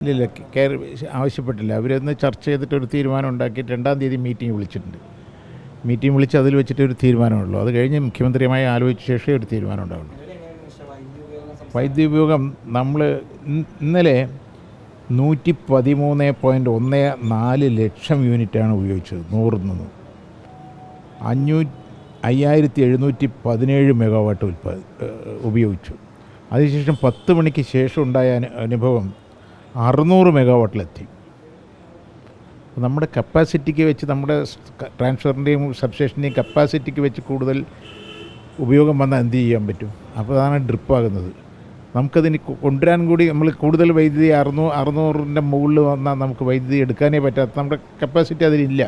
ഇല്ലില്ല, ആവശ്യപ്പെട്ടില്ല. അവരൊന്ന് ചർച്ച ചെയ്തിട്ടൊരു തീരുമാനം ഉണ്ടാക്കിയിട്ട് 2-ാം തീയതി മീറ്റിംഗ് വിളിച്ചിട്ടുണ്ട്. മീറ്റിംഗ് വിളിച്ച് അതിൽ വെച്ചിട്ടൊരു തീരുമാനമുള്ളൂ. അത് കഴിഞ്ഞ് മുഖ്യമന്ത്രിയുമായി ആലോചിച്ച ശേഷമേ ഒരു തീരുമാനം ഉണ്ടാവുള്ളൂ. വൈദ്യുതി ഉപയോഗം നമ്മൾ ഇന്നലെ 113.14 ലക്ഷം യൂണിറ്റാണ് ഉപയോഗിച്ചത്. 100 നിന്ന് 5717 മെഗാവാട്ട് ഉപയോഗിച്ചു. അതിനുശേഷം 10 മണിക്ക് ശേഷം ഉണ്ടായ അനുഭവം 600 മെഗാവാട്ടിലെത്തി. നമ്മുടെ കപ്പാസിറ്റിക്ക് വെച്ച്, നമ്മുടെ ട്രാൻസ്ഫറിൻ്റെയും സബ്സ്റ്റേഷൻ്റെയും കപ്പാസിറ്റിക്ക് വെച്ച് കൂടുതൽ ഉപയോഗം വന്നാൽ എന്ത് ചെയ്യാൻ പറ്റും? അപ്പോൾ അതാണ് ഡ്രിപ്പാകുന്നത്. നമുക്കതിന് കൊണ്ടുവരാൻ കൂടി നമ്മൾ കൂടുതൽ വൈദ്യുതി 600ൻ്റെ മുകളിൽ വന്നാൽ നമുക്ക് വൈദ്യുതി എടുക്കാനേ പറ്റാത്ത നമ്മുടെ കപ്പാസിറ്റി അതിലില്ല,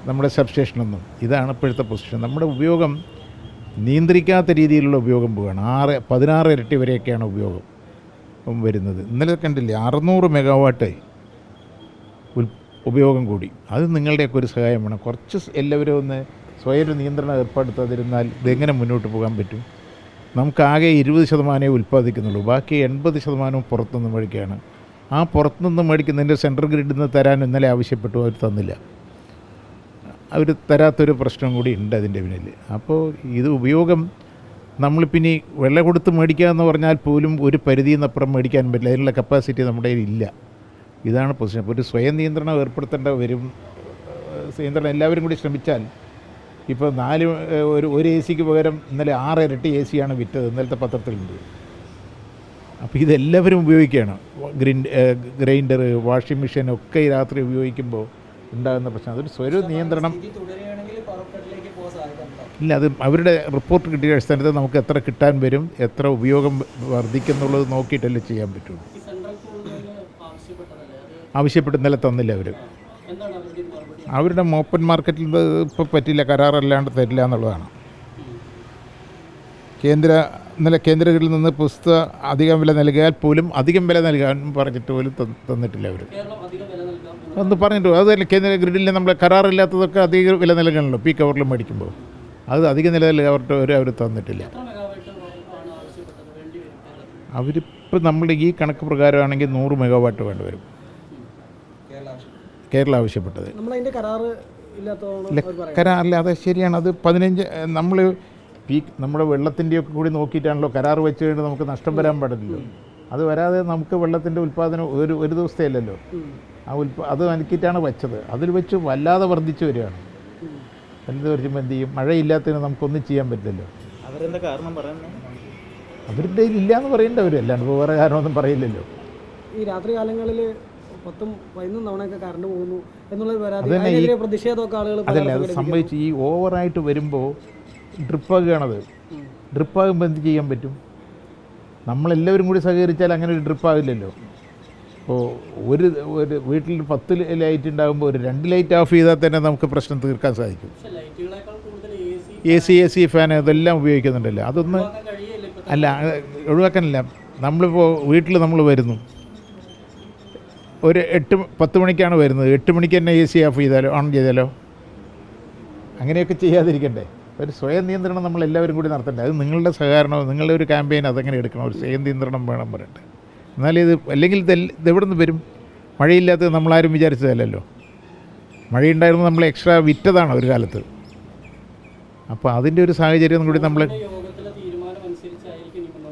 നമ്മുടെ സബ്സ്റ്റേഷനൊന്നും. ഇതാണ് ഇപ്പോഴത്തെ പൊസിഷൻ. നമ്മുടെ ഉപയോഗം നിയന്ത്രിക്കാത്ത രീതിയിലുള്ള ഉപയോഗം പോവുകയാണ്. 16 ഇരട്ടി വരെയൊക്കെയാണ് ഉപയോഗം വരുന്നത്. ഇന്നലെ കണ്ടില്ലേ 600 മെഗാവാട്ട് ഉപയോഗം കൂടി. അത് നിങ്ങളുടെയൊക്കെ ഒരു സഹായം വേണം. കുറച്ച് എല്ലാവരും ഒന്ന് സ്വയം ഒരു നിയന്ത്രണം ഏർപ്പെടുത്താതിരുന്നാൽ ഇതെങ്ങനെ മുന്നോട്ട് പോകാൻ പറ്റും? നമുക്കാകെ 20% ഉൽപ്പാദിക്കുന്നുള്ളൂ. ബാക്കി 80% പുറത്തുനിന്ന് മേടിക്കുകയാണ്. ആ പുറത്തുനിന്ന് മേടിക്കുന്നതിൻ്റെ സെൻട്രൽ ഗ്രിഡിൽ നിന്ന് തരാൻ ഇന്നലെ ആവശ്യപ്പെട്ടു, അവർ തന്നില്ല. അവർ തരാത്തൊരു പ്രശ്നം കൂടി ഉണ്ട് അതിൻ്റെ പിന്നിൽ. അപ്പോൾ ഇത് ഉപയോഗം നമ്മളിപ്പിനി വെള്ളം കൊടുത്ത് മേടിക്കുക എന്ന് പറഞ്ഞാൽ പോലും ഒരു പരിധിന്നപ്പുറം മേടിക്കാൻ പറ്റില്ല. അതിനുള്ള കപ്പാസിറ്റി നമ്മുടെ കയ്യിലില്ല. ഇതാണ് പൊസിഷൻ. അപ്പോൾ ഒരു സ്വയം നിയന്ത്രണം ഏർപ്പെടുത്തേണ്ട വരും. നിയന്ത്രണം എല്ലാവരും കൂടി ശ്രമിച്ചാൽ ഇപ്പോൾ ഒരു എ സിക്ക് പകരം ഇന്നലെ 6 ഇരട്ടി എ സിയാണ് വിറ്റത്, ഇന്നലത്തെ പത്രത്തിലുണ്ട്. അപ്പോൾ ഇതെല്ലാവരും ഉപയോഗിക്കുകയാണ്. ഗ്രൈൻഡർ, വാഷിംഗ് മെഷീൻ ഒക്കെ ഈ രാത്രി ഉപയോഗിക്കുമ്പോൾ ഉണ്ടാകുന്ന പ്രശ്നം. അതൊരു സ്വയം നിയന്ത്രണം ഇല്ല. അത് അവരുടെ റിപ്പോർട്ട് കിട്ടിയ അടിസ്ഥാനത്തിൽ നമുക്ക് എത്ര കിട്ടാൻ വരും, എത്ര ഉപയോഗം വർദ്ധിക്കുന്നുള്ളത് നോക്കിയിട്ടല്ലേ ചെയ്യാൻ പറ്റുള്ളൂ. ആവശ്യപ്പെട്ട് ഇന്നലെ തന്നില്ല അവർ. അവരുടെ ഓപ്പൺ മാർക്കറ്റിൽ ഇപ്പോൾ പറ്റില്ല, കരാറല്ലാണ്ട് തരില്ല എന്നുള്ളതാണ്. ഇന്നലെ കേന്ദ്രങ്ങളിൽ നിന്ന് പുസ്തക അധികം വില നൽകിയാൽ പോലും അധികം വില നൽകാൻ പറഞ്ഞിട്ട് പോലും തന്നിട്ടില്ല അവർ. ഒന്ന് പറഞ്ഞിട്ട് അതല്ല, കേന്ദ്ര ഗ്രിഡിൽ നമ്മൾ കരാറില്ലാത്തതൊക്കെ അധിക വില നൽകണമല്ലോ പീക്ക് അവറിൽ മേടിക്കുമ്പോൾ. അത് അധിക നില അവർ തന്നിട്ടില്ല. അവരിപ്പോൾ നമ്മുടെ ഈ കണക്ക് പ്രകാരമാണെങ്കിൽ 100 മെഗാവാട്ട് വേണ്ടി വരും. കേരള ആവശ്യപ്പെട്ടത് കരാറില്ല. അത് ശരിയാണ്. അത് 15 നമ്മൾ നമ്മുടെ വെള്ളത്തിൻ്റെയൊക്കെ കൂടി നോക്കിയിട്ടാണല്ലോ കരാർ വെച്ച് കഴിഞ്ഞാൽ നമുക്ക് നഷ്ടം വരാൻ പാടില്ലല്ലോ. അത് വരാതെ നമുക്ക് വെള്ളത്തിൻ്റെ ഉൽപ്പാദനം ഒരു ദിവസത്തെ അല്ലല്ലോ. അത് അനുക്കിയിട്ടാണ് വെച്ചത്. അതിൽ വെച്ച് വല്ലാതെ വർദ്ധിച്ചു വരികയാണ്. വലുത് വരുമ്പോൾ എന്ത് ചെയ്യും? മഴയില്ലാത്തതിന് നമുക്കൊന്നും ചെയ്യാൻ പറ്റില്ലല്ലോ. അവരെന്താ കാരണം പറയുന്നത്? അവരുടെ ഇല്ലയെന്ന് പറയേണ്ടവരും അല്ലാണ്ട് വേറെ കാരണമൊന്നും പറയില്ലല്ലോ. ഈ രാത്രി കാലങ്ങളിൽ 10-11 തവണയൊക്കെ കറണ്ട് പോകുന്നു എന്നുള്ളത് പ്രതിഷേധമൊക്കെ ആളുകൾ അതല്ല അത് സംഭവിച്ച് ഈ ഓവറായിട്ട് വരുമ്പോൾ ഡ്രിപ്പാകുകയാണത്. ഡ്രിപ്പാകുമ്പോൾ എന്ത് ചെയ്യാൻ പറ്റും? നമ്മളെല്ലാവരും കൂടി സഹകരിച്ചാൽ അങ്ങനെ ഒരു ഡ്രിപ്പാകില്ലല്ലോ. ഇപ്പോൾ ഒരു വീട്ടിൽ 10 ലൈറ്റ് ഉണ്ടാകുമ്പോൾ ഒരു 2 ലൈറ്റ് ഓഫ് ചെയ്താൽ തന്നെ നമുക്ക് പ്രശ്നം തീർക്കാൻ സാധിക്കും. എ സി ഫാൻ ഇതെല്ലാം ഉപയോഗിക്കുന്നുണ്ടല്ലോ. അതൊന്ന് അല്ല, ഒഴിവാക്കാനില്ല. നമ്മളിപ്പോൾ വീട്ടിൽ നമ്മൾ വരുന്നു, ഒരു 8-10 മണിക്കാണ് വരുന്നത്, 8 മണിക്ക് തന്നെ എ സി ഓഫ് ചെയ്താലോ, ഓൺ ചെയ്താലോ? അങ്ങനെയൊക്കെ ചെയ്യാതിരിക്കണ്ടേ? ഒരു സ്വയം നിയന്ത്രണം നമ്മൾ എല്ലാവരും കൂടി നടത്തണ്ടേ? അത് നിങ്ങളുടെ സഹകരണം, നിങ്ങളുടെ ഒരു ക്യാമ്പയിൻ അതെങ്ങനെ എടുക്കണം? ഒരു സ്വയം നിയന്ത്രണം വേണം പറയട്ടെ. എന്നാലും അല്ലെങ്കിൽ ഇതെവിടെ നിന്ന് വരും? മഴയില്ലാത്തത് നമ്മളാരും വിചാരിച്ചതല്ലല്ലോ. മഴയുണ്ടായിരുന്നു, നമ്മൾ എക്സ്ട്രാ വിറ്റതാണ് ഒരു കാലത്ത്. അപ്പോൾ അതിൻ്റെ ഒരു സാഹചര്യം കൂടി നമ്മൾ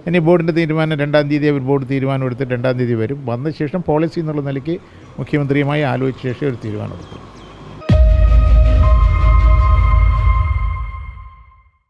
ഇനി ബോർഡിൻ്റെ തീരുമാനം 2-ാം തീയതി അവർ ബോർഡ് തീരുമാനം എടുത്ത് 2-ാം തീയതി വരും. വന്ന ശേഷം പോളിസി എന്നുള്ള നിലയ്ക്ക് മുഖ്യമന്ത്രിയുമായി ആലോചിച്ച ശേഷം ഒരു തീരുമാനം എടുക്കും.